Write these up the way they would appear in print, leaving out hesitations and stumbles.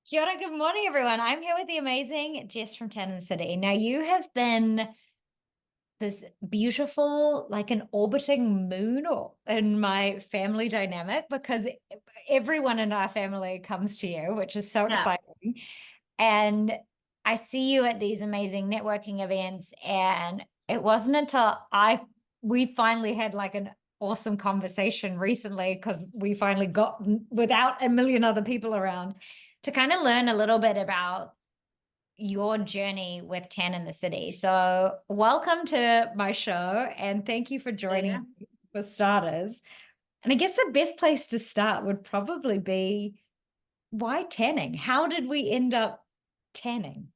Kia ora, good morning, everyone. I'm here with the amazing Jess from Tannin City. Now, you have been this beautiful, like an orbiting moon in my family dynamic because everyone in our family comes to you, which is so Yeah. exciting. And I see you at these amazing networking events, and it wasn't until we finally had like an awesome conversation recently because we finally got without a million other people around to kind of learn a little bit about your journey with Tan in the City. So, welcome to my show and thank you for Yeah. joining me for starters. And I guess the best place to start would probably be why tanning? How did we end up tanning?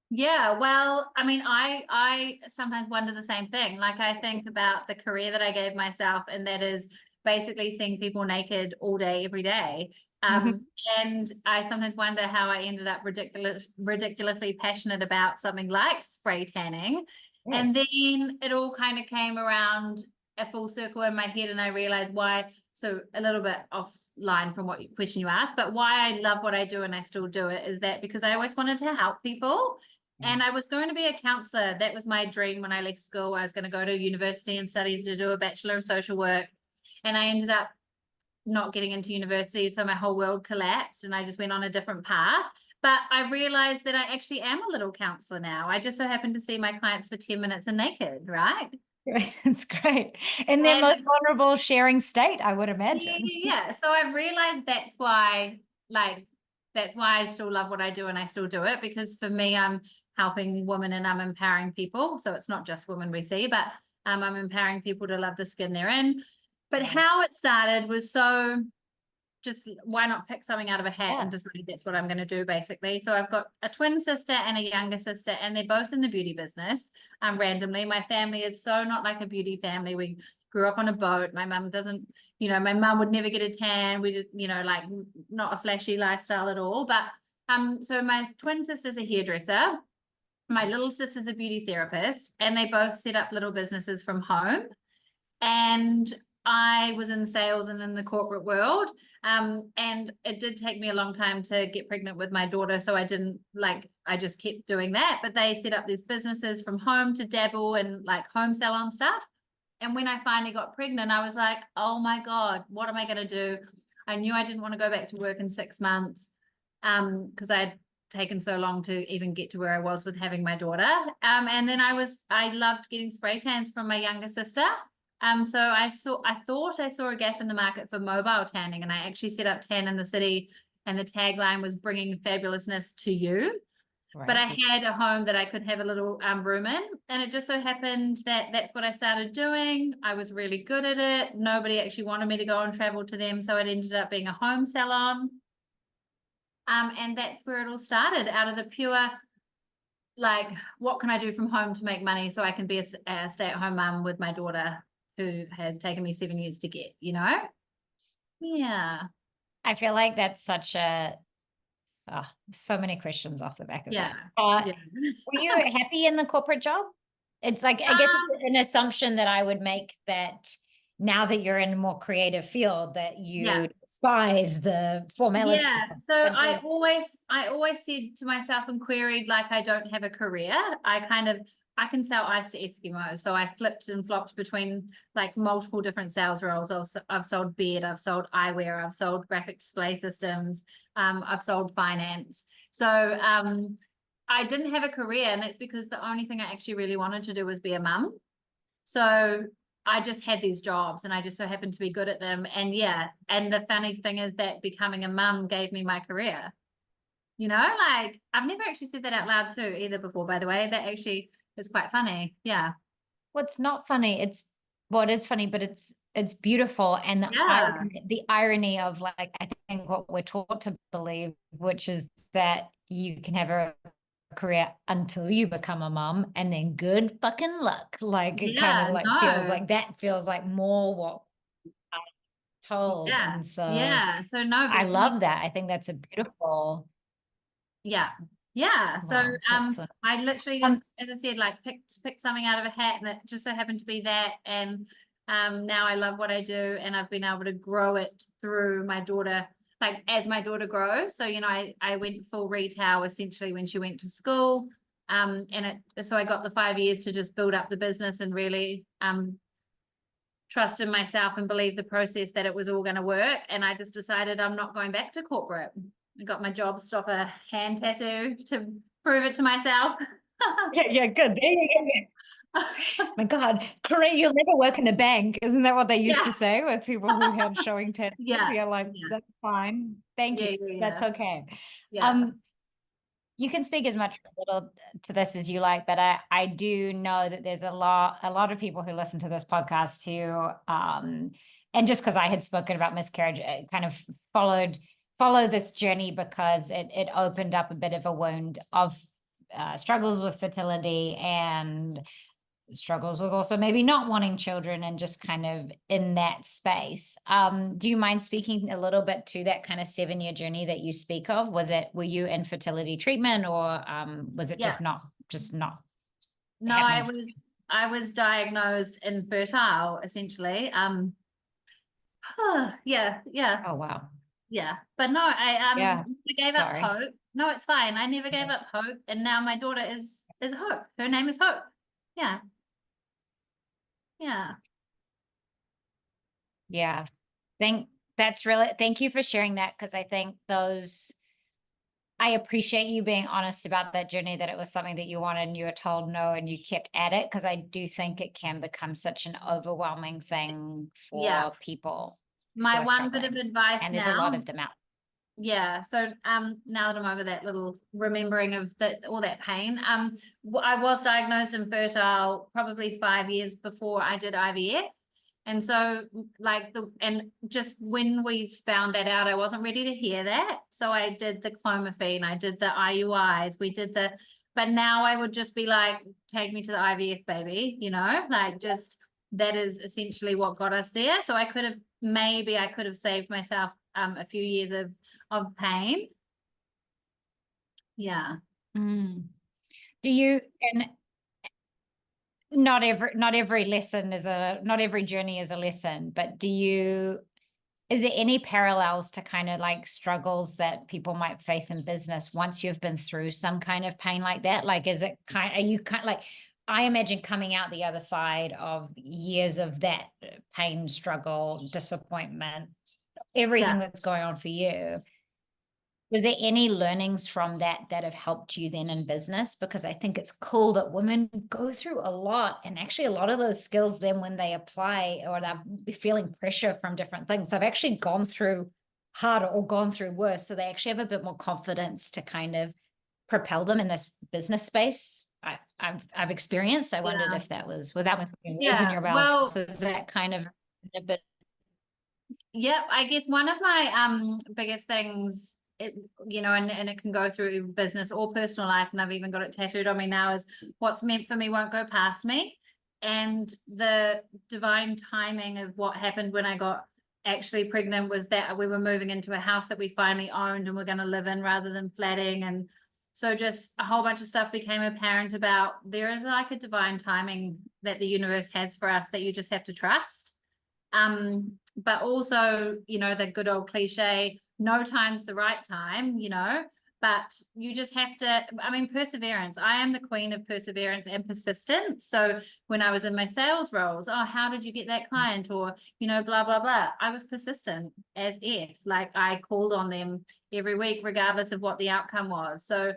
Yeah, well, I mean, I sometimes wonder the same thing. Like I think about the career that I gave myself, and that is basically seeing people naked all day, every day. Um, and I sometimes wonder how I ended up ridiculously passionate about something like spray tanning. And Yes. then it all kind of came around a full circle in my head, and I realized why. So a little bit offline from what question you asked, but why I love what I do and I still do it is that because I always wanted to help people. Yeah. And I was going to be a counselor. That was my dream when I left school. I was going to go to university and study to do a Bachelor of Social Work. And I ended up not getting into university. So my whole world collapsed and I just went on a different path. But I realized that I actually am a little counselor now. I just so happen to see my clients for 10 minutes and naked, right? Great. It's great. In their most And vulnerable sharing state, I would yeah, imagine. yeah, yeah. So I realized like, that's why I still love what I do and I still do it because for me, I'm helping women and I'm empowering people. So it's not just women we see, but I'm empowering people to love the skin they're in. But Yeah. how it started was so just why not pick something out of a hat and Yeah. decide that's what I'm going to do basically. So I've got a twin sister and a younger sister, and they're both in the beauty business. Randomly, my family is so not like a beauty family. We grew up on a boat. My mum doesn't, my mum would never get a tan. We did, like not a flashy lifestyle at all. But so my twin sister's a hairdresser. My little sister's a beauty therapist, and they both set up little businesses from home. And I was in sales and in the corporate world. And it did take me a long time to get pregnant with my daughter. So I didn't I just kept doing that. But they set up these businesses from home to dabble and like home salon stuff. And when I finally got pregnant, I was like, oh my God, what am I going to do? I knew I didn't want to go back to work in 6 months because I had taken so long to even get to where I was with having my daughter. And then I loved getting spray tans from my younger sister. So I thought I saw a gap in the market for mobile tanning, and I actually set up Tan in the City, and the tagline was bringing fabulousness to you. But Right. I had a home that I could have a little room in, and it just so happened that that's what I started doing. I was really good at it. Nobody actually wanted me to go and travel to them, so it ended up being a home salon. And that's where it all started, out of the pure like, what can I do from home to make money so I can be a stay-at-home mum with my daughter who has taken me 7 years to get, you know? Yeah. I feel like that's such a so many questions off the back of that. Yeah. Yeah. Were you happy in the corporate job? It's like, I guess it's an assumption that I would make that now that you're in a more creative field, that Yeah. you despise the formality. Yeah. So But I always said to myself and queried like I don't have a career. I can sell ice to Eskimos. So I flipped and flopped between like multiple different sales roles. I've sold bed, I've sold eyewear, I've sold graphic display systems, I've sold finance. So I didn't have a career, and that's because the only thing I actually really wanted to do was be a mum. So I just had these jobs and I just so happened to be good at them. And yeah, and the funny thing is that becoming a mum gave me my career. Like I've never actually said that out loud too either before, by the way. That actually is quite funny. Yeah. what's not funny, it's what is funny, but it's beautiful. And Yeah. the irony of like, I think what we're taught to believe, which is that you can have a career until you become a mom and then good fucking luck. Like it kind of Yeah. like No. feels like more what I'm told. Yeah. And so Yeah. So no, I becoming love that. I think that's a beautiful, yeah. Yeah. So wow, that's I literally just, as I said, like picked something out of a hat, and it just so happened to be that. And now I love what I do, and I've been able to grow it through my daughter. like as my daughter grows. So, I went full retail essentially when she went to school. So I got the 5 years to just build up the business and really trust in myself and believe the process that it was all going to work. And I just decided I'm not going back to corporate. I got my job stopper hand tattoo to prove it to myself. Yeah, good. There you go. My God, Corinne, you'll never work in a bank. Isn't that what they used to Yeah, say with people who had showing tattoos? yeah, Yeah, like yeah, that's fine. Thank you. yeah, yeah, That's yeah, okay. yeah, Um, you can speak as much or little to this as you like, but I do know that there's a lot of people who listen to this podcast who and just because I had spoken about miscarriage, kind of follow this journey because it opened up a bit of a wound of struggles with fertility and struggles with also maybe not wanting children and just kind of in that space. Do you mind speaking a little bit to that kind of 7-year journey that you speak of? Were you in fertility treatment or was it yeah. just not No, happening? I was diagnosed infertile essentially. Yeah, yeah, Oh, wow. yeah. But no, Yeah. I gave up Sorry. hope. No, it's fine. I never gave up hope, and now my daughter is Hope. Her name is Hope. Yeah, yeah, Yeah. Thank you for sharing that because I think I appreciate you being honest about that journey, that it was something that you wanted and you were told no and you kept at it, because I do think it can become such an overwhelming thing yeah. for people who My are one bit of struggling. advice And there's a lot now. of them out. Yeah. So now that I'm over that little remembering of all that pain, I was diagnosed infertile probably 5 years before I did IVF. And so and just when we found that out, I wasn't ready to hear that. So I did the clomiphene, I did the IUIs, but now I would just be like, take me to the IVF, baby, like just that is essentially what got us there. So I could have saved myself a few years of pain. Yeah. Mm. Do you, and not every journey is a lesson, but is there any parallels to kind of like struggles that people might face in business once you've been through some kind of pain like that? Like, are you kind of like, I imagine coming out the other side of years of that pain, struggle, disappointment, Yeah. everything that's going on for you. Was there any learnings from that have helped you then in business? Because I think it's cool that women go through a lot, and actually a lot of those skills then when they apply or they're feeling pressure from different things, they've actually gone through harder or gone through worse. So they actually have a bit more confidence to kind of propel them in this business space. I've experienced. I wondered Yeah. if that was, without me putting words in Yeah. your mouth, Well, is that kind of a bit. yeah, I guess one of my biggest things, and it can go through business or personal life, and I've even got it tattooed on me now, is what's meant for me won't go past me. And the divine timing of what happened when I got actually pregnant was that we were moving into a house that we finally owned and we're going to live in rather than flatting. And so just a whole bunch of stuff became apparent about there is like a divine timing that the universe has for us that you just have to trust. But also, the good old cliche, no time's the right time, but you just have to, perseverance. I am the queen of perseverance and persistence. So when I was in my sales roles, oh, how did you get that client? Or, blah, blah, blah. I was persistent as if, like I called on them every week, regardless of what the outcome was. So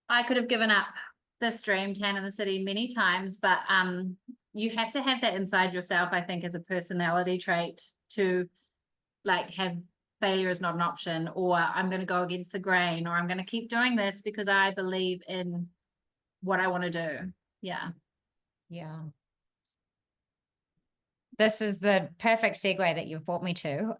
I could have given up this dream, tan in the city, many times, but you have to have that inside yourself, I think, as a personality trait to like have failure is not an option, or I'm going to go against the grain, or I'm going to keep doing this because I believe in what I want to do. Yeah. Yeah. This is the perfect segue that you've brought me to.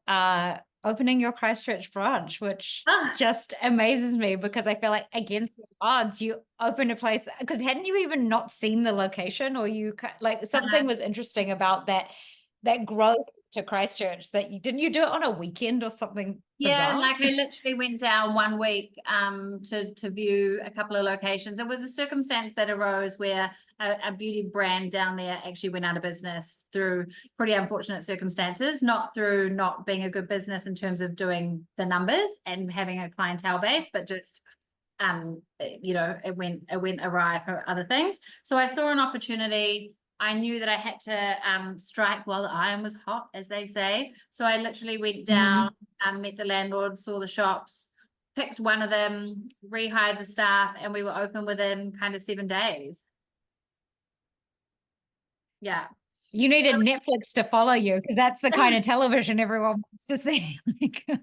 Opening your Christchurch branch, which Ah, just amazes me because I feel like against the odds, you opened a place because hadn't you even not seen the location, or like something was interesting about that growth to Christchurch that didn't you do it on a weekend or something Yeah, bizarre? like I literally went down 1 week to view a couple of locations. It was a circumstance that arose where a beauty brand down there actually went out of business through pretty unfortunate circumstances, not through not being a good business in terms of doing the numbers and having a clientele base, but just it went awry for other things. So I saw an opportunity. I knew that I had to strike while the iron was hot, as they say. So I literally went down, met the landlord, saw the shops, picked one of them, rehired the staff, and we were open within kind of 7 days. Yeah. You needed Netflix to follow you because that's the kind of television everyone wants to see.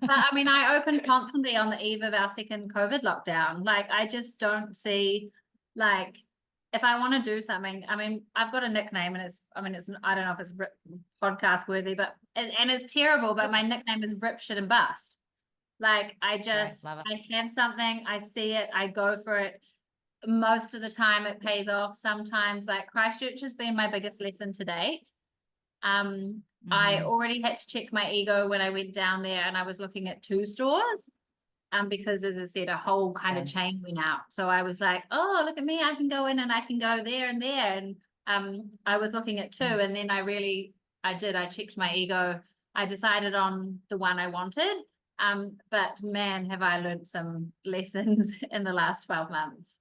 I mean, I opened constantly on the eve of our second COVID lockdown. Like, I just don't see, like, if I want to do something, I mean, I've got a nickname and I don't know if it's podcast worthy, but, and it's terrible, but my nickname is Rip, Shit and Bust. Like, I have something, I see it, I go for it. Most of the time it pays off. Sometimes, like, Christchurch has been my biggest lesson to date. I already had to check my ego when I went down there and I was looking at 2 stores. Because as I said, a whole kind of chain went out. So I was like, oh, look at me, I can go in and I can go there and there. And I was looking at 2 and then I checked my ego. I decided on the one I wanted. But man, have I learned some lessons in the last 12 months.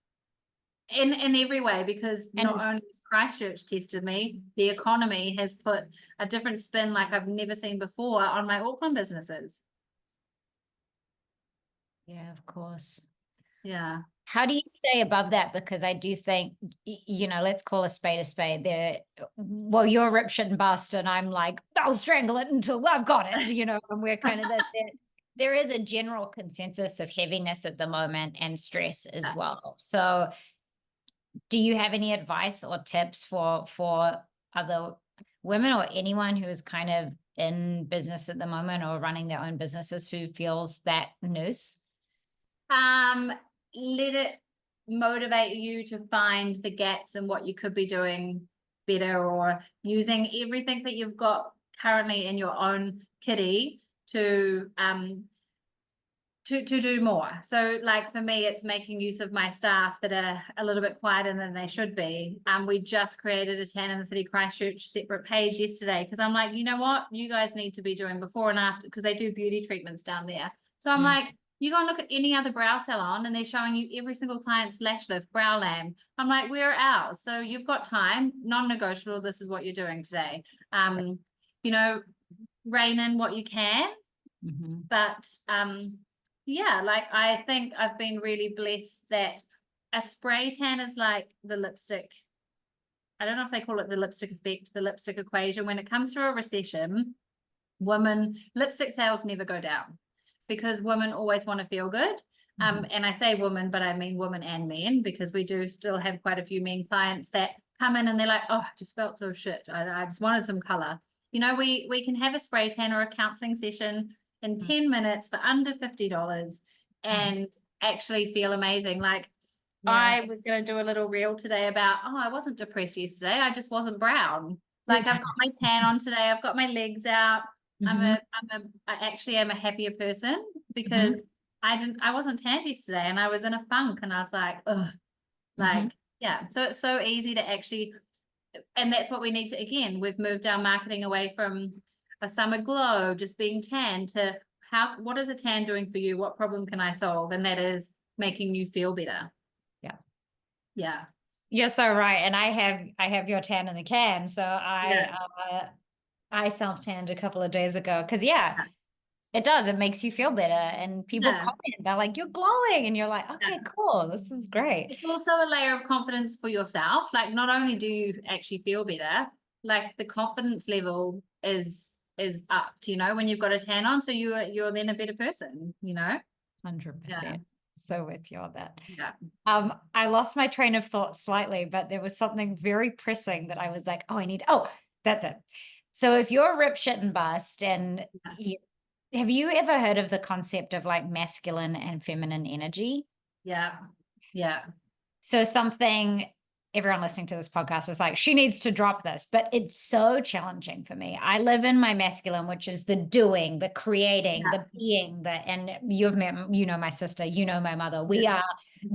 In every way, because not only has Christchurch tested me, the economy has put a different spin like I've never seen before on my Auckland businesses. Yeah, of course. Yeah. How do you stay above that? Because I do think, let's call a spade a spade. Well, you're rip, shit, and bust, and I'm like, I'll strangle it until I've got it, and we're kind of there is a general consensus of heaviness at the moment and stress as well. So do you have any advice or tips for other women or anyone who is kind of in business at the moment or running their own businesses who feels that noose? Let it motivate you to find the gaps in what you could be doing better, or using everything that you've got currently in your own kitty to do more. So, like, for me, it's making use of my staff that are a little bit quieter than they should be. We just created a Tan in the City Christchurch separate page yesterday because I'm like, you know what, you guys need to be doing before and after, because they do beauty treatments down there. So I'm like, you go and look at any other brow salon and they're showing you every single client's lash lift, brow lamb. I'm like, where are ours? So you've got time, non-negotiable. This is what you're doing today. Rein in what you can, but yeah, like, I think I've been really blessed that a spray tan is like the lipstick. I don't know if they call it the lipstick effect, the lipstick equation. When it comes to a recession, lipstick sales never go down because women always want to feel good. And I say women, but I mean women and men, because we do still have quite a few men clients that come in and they're like, oh, I just felt so shit. I just wanted some color. We can have a spray tan or a counseling session in 10 minutes for under $50 and actually feel amazing. Like, I was going to do a little reel today about, I wasn't depressed yesterday. I just wasn't brown. Like, I've got my tan on today. I've got my legs out. I actually am a happier person because I wasn't tanned yesterday and I was in a funk and I was like, ugh, yeah. So it's so easy to actually, and that's what we need to, again, we've moved our marketing away from a summer glow, just being tan, to what is a tan doing for you? What problem can I solve? And that is making you feel better. Yeah. You're so right. And I have your tan in the can. So I self-tanned a couple of days ago because it does. It makes you feel better. And people comment, they're like, you're glowing. And you're like, okay, cool. This is great. It's also a layer of confidence for yourself. Like, not only do you actually feel better, like, the confidence level is upped, when you've got a tan on. So you're then a better person, 100%. So with you on that. Yeah. I lost my train of thought slightly, but there was something very pressing that I was like, that's it. So if you're rip, shit, and bust, and have you ever heard of the concept of like masculine and feminine energy? Yeah. So something everyone listening to this podcast is like, she needs to drop this, but it's so challenging for me. I live in my masculine, which is the doing, the creating, Yeah. the being, and you've met, my sister, my mother. We Yeah. are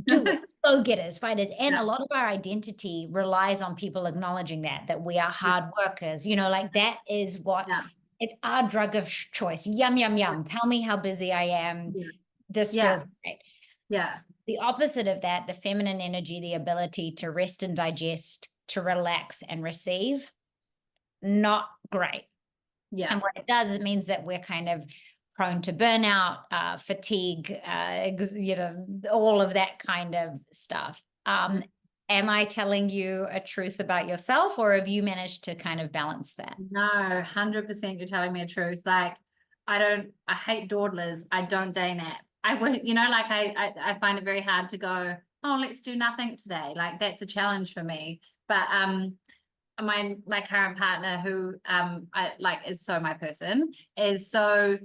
doers, go-getters, fighters. And a Yeah. lot of our identity relies on people acknowledging that we are hard workers, like that is what Yeah. it's our drug of choice. Yum, yum, yum. Tell me how busy I am. Yeah. This Yeah. feels great. Yeah. The opposite of that, the feminine energy, the ability to rest and digest, to relax and receive, not great. Yeah. And what it does, it means that we're kind of prone to burnout, fatigue, all of that kind of stuff. Am I telling you a truth about yourself, or have you managed to kind of balance that? No, 100% you're telling me the truth. Like, I hate dawdlers. I don't day nap. I would, like I find it very hard to go, oh, let's do nothing today. Like that's a challenge for me. But my current partner who I like is so my person, is so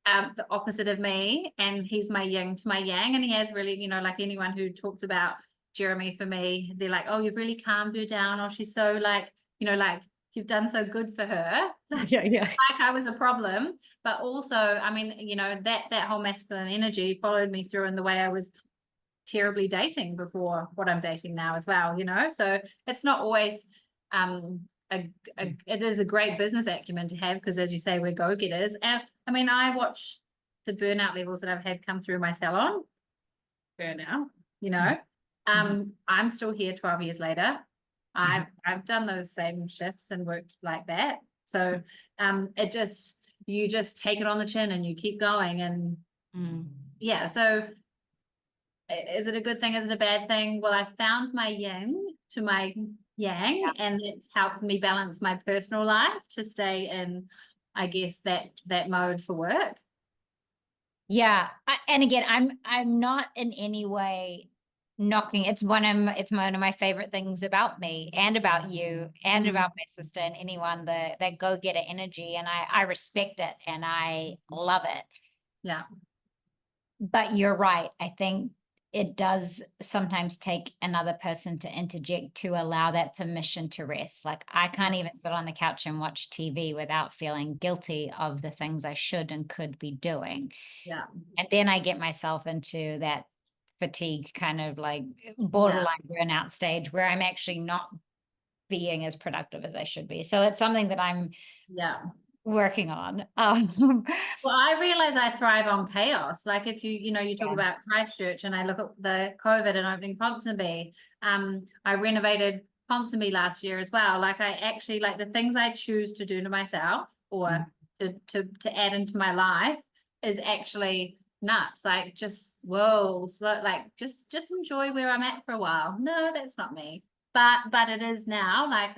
the opposite of me, and he's my yin to my yang, and he has really, like anyone who talks about Jeremy for me, they're like, oh, you've really calmed her down, or she's so like, like you've done so good for her. Yeah, yeah. Like I was a problem. But also, I mean, that whole masculine energy followed me through in the way I was terribly dating before what I'm dating now as well, so it's not always it is a great business acumen to have, because as you say, we're go-getters. And I mean, I watch the burnout levels that I've had come through my salon burnout, I'm still here 12 years later. I've done those same shifts and worked like that. So you just take it on the chin and you keep going. And yeah, so is it a good thing? Is it a bad thing? Well, I found my yin to my yang, and it's helped me balance my personal life to stay in, I guess, that mode for work. Yeah, and again, I'm not in any way knocking. It's one of my favorite things about me and about you and about my sister and anyone that go-getter energy, and I respect it and I love it. Yeah. But you're right. I think it does sometimes take another person to interject to allow that permission to rest. Like I can't even sit on the couch and watch TV without feeling guilty of the things I should and could be doing. Yeah. And then I get myself into that fatigue kind of like borderline burnout stage where I'm actually not being as productive as I should be. So it's something that I'm working on. Well, I realize I thrive on chaos. Like if you talk about Christchurch, and I look at the COVID and opening Ponsonby, I renovated Ponsonby last year as well. Like I actually, like the things I choose to do to myself or to add into my life is actually nuts. Like just whoa, so like just enjoy where I'm at for a while. No, that's not me. But it is now. Like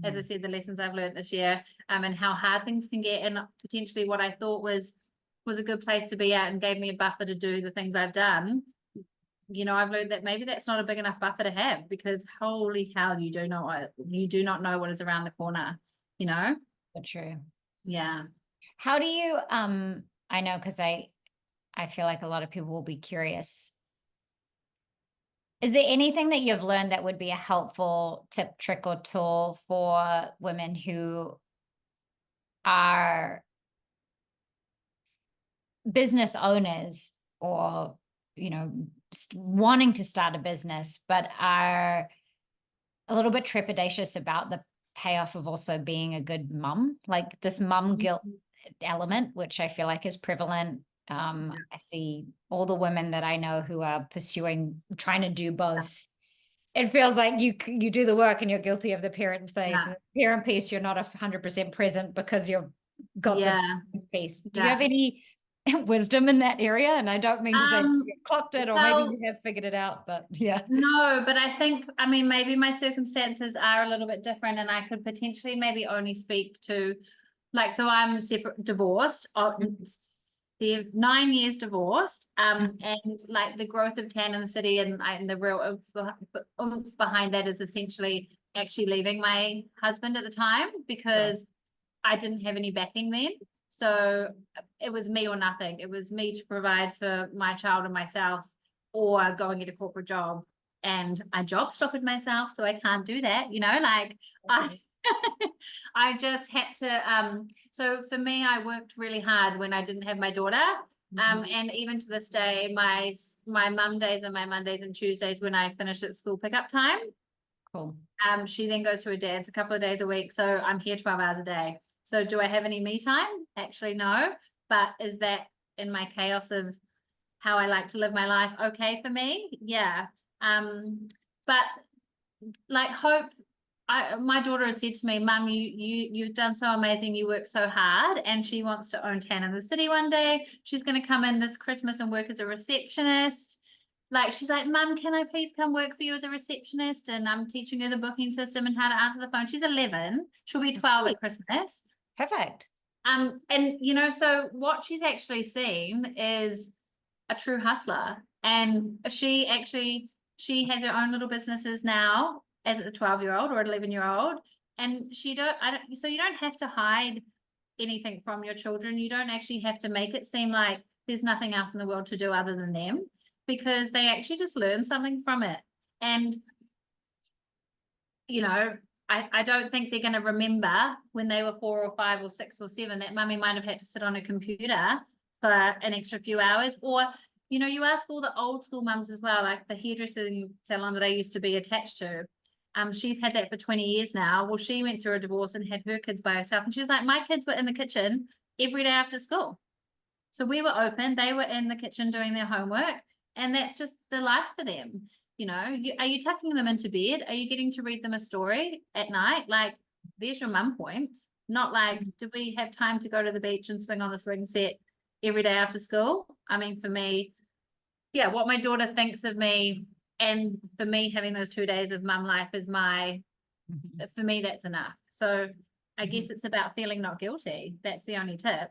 as I said, the lessons I've learned this year, and how hard things can get, and potentially what I thought was a good place to be at and gave me a buffer to do the things I've done. I've learned that maybe that's not a big enough buffer to have, because holy hell, you do not know what is around the corner, So true. Yeah. How do you I know, because I feel like a lot of people will be curious. Is there anything that you've learned that would be a helpful tip, trick, or tool for women who are business owners, or, wanting to start a business, but are a little bit trepidatious about the payoff of also being a good mum, like this mum guilt element, which I feel like is prevalent. I see all the women that I know who are trying to do both. It feels like you do the work and you're guilty of the parent piece. And the parent piece, you're not 100% present because you've got the piece. Do you have any wisdom in that area? And I don't mean to say you've clocked it, or maybe you have figured it out, but yeah. No, but I think, maybe my circumstances are a little bit different, and I could potentially maybe only speak to, so I'm divorced, 9 years divorced, and like the growth of tan in the city, and the real oomph behind that is essentially actually leaving my husband at the time, because I didn't have any backing then. So it was me or nothing. It was me to provide for my child and myself, or go and get a corporate job. and I job stoppered myself, so I can't do that, like I I just had to so for me, I worked really hard when I didn't have my daughter. And even to this day, my mum days are my Mondays and Tuesdays when I finish at school pickup time. Cool. She then goes to her dad's a couple of days a week, so I'm here 12 hours a day. So do I have any me time? Actually, no. But is that in my chaos of how I like to live my life okay for me? Yeah. But like Hope, my daughter has said to me, Mum, you've done so amazing, you work so hard, and she wants to own Tan in the City one day. She's going to come in this Christmas and work as a receptionist. Like, she's like, Mum, can I please come work for you as a receptionist? And I'm teaching her the booking system and how to answer the phone. She's 11. She'll be 12 at Christmas. Perfect. And so what she's actually seen is a true hustler. And she has her own little businesses now as a 12-year-old or an 11-year-old. And so you don't have to hide anything from your children. You don't actually have to make it seem like there's nothing else in the world to do other than them, because they actually just learn something from it. And, I don't think they're going to remember when they were 4 or 5 or 6 or 7 that mummy might have had to sit on a computer for an extra few hours. Or, you ask all the old school mums as well, like the hairdressing salon that I used to be attached to. She's had that for 20 years now. Well, she went through a divorce and had her kids by herself. And she was like, my kids were in the kitchen every day after school. So we were open, they were in the kitchen doing their homework, and that's just the life for them. Are you tucking them into bed? Are you getting to read them a story at night? Like, there's your mum points. Not like, do we have time to go to the beach and swing on the swing set every day after school? I mean, for me, yeah, what my daughter thinks of me, and for me having those 2 days of mum life is for me, that's enough. So I guess it's about feeling not guilty. That's the only tip.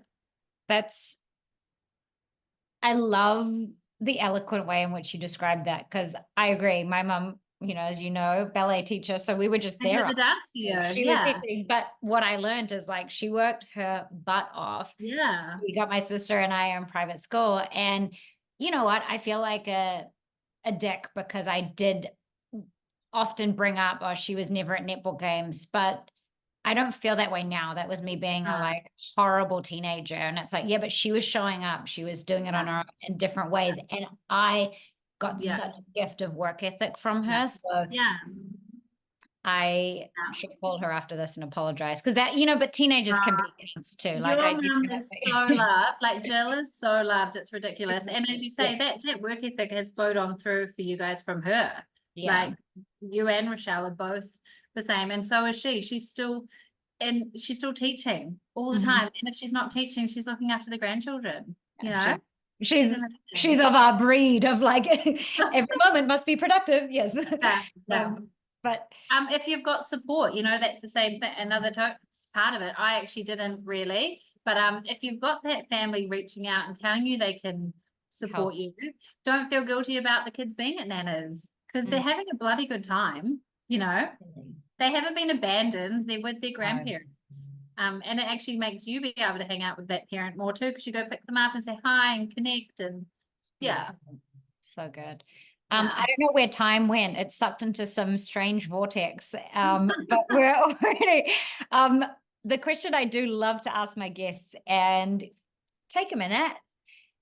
I love the eloquent way in which you described that, because I agree. My mom, as you know, ballet teacher, so we were just there. She was teaching, but what I learned is like she worked her butt off. Yeah. We got my sister and I in private school, and you know what? I feel like a dick because I did often bring up, oh, she was never at netball games, but I don't feel that way now. That was me being a like horrible teenager. And it's like, yeah, but she was showing up. She was doing it on her own in different ways. And I got such a gift of work ethic from her. So I should call her after this and apologize. Because that, but teenagers can be cunts too. Like your mum is so loved. Like Jill is so loved. It's ridiculous. And as you say, that work ethic has flowed on through for you guys from her. Yeah. Like you and Rochelle are both the same, and so is she. She's still teaching all the time, and if she's not teaching, she's looking after the grandchildren. She's of our breed of like every moment must be productive. Yes. But if you've got support, that's the same thing. Another part of it, I actually didn't really, but if you've got that family reaching out and telling you they can support you, don't feel guilty about the kids being at Nana's, because they're having a bloody good time. They haven't been abandoned. They're with their grandparents. And it actually makes you be able to hang out with that parent more too, because you go pick them up and say hi and connect. And so good. I don't know where time went. It sucked into some strange vortex. But we're already the question I do love to ask my guests, and take a minute,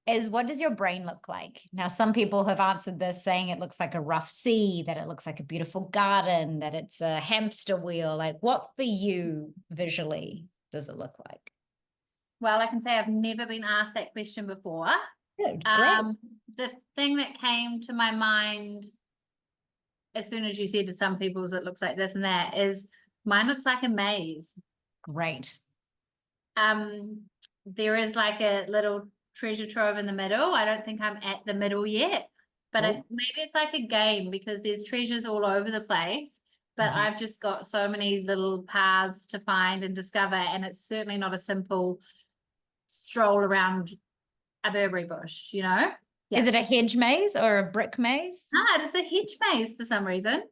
is what does your brain look like? Now, some people have answered this saying it looks like a rough sea, that it looks like a beautiful garden, that it's a hamster wheel. Like, what for you visually does it look like? Well, I can say I've never been asked that question before. Good, the thing that came to my mind as soon as you said to some people's it looks like this and that is mine looks like a maze. Great. There is like a little treasure trove in the middle. I don't think I'm at the middle yet, but maybe it's like a game, because there's treasures all over the place, but I've just got so many little paths to find and discover, and it's certainly not a simple stroll around a Burberry bush, Is it a hedge maze or a brick maze? It's a hedge maze for some reason.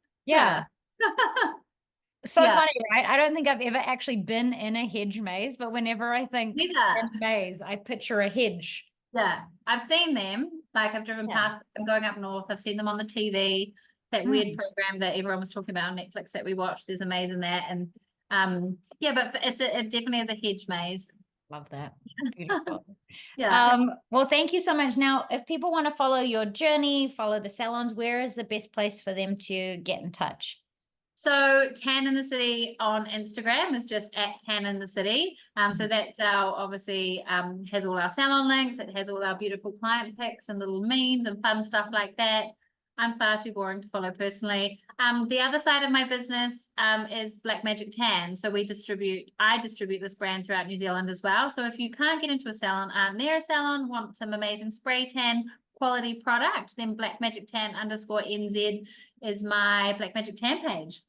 So funny, right? I don't think I've ever actually been in a hedge maze, but whenever I think hedge maze, I picture a hedge. Yeah, I've seen them. Like I've driven past them going up north. I've seen them on the TV. that weird program that everyone was talking about on Netflix that we watched. There's a maze in that, and yeah, but it definitely is a hedge maze. Love that. Beautiful. Yeah. Well, thank you so much. Now, if people want to follow your journey, follow the salons, where is the best place for them to get in touch? So Tan in the City on Instagram is just at Tan in the City. So that's our, obviously, has all our salon links. It has all our beautiful client pics and little memes and fun stuff like that. I'm far too boring to follow personally. The other side of my business is Black Magic Tan. So I distribute this brand throughout New Zealand as well. So if you can't get into a salon, aren't near a salon, want some amazing spray tan quality product, then Black Magic Tan _NZ is my Black Magic Tan page.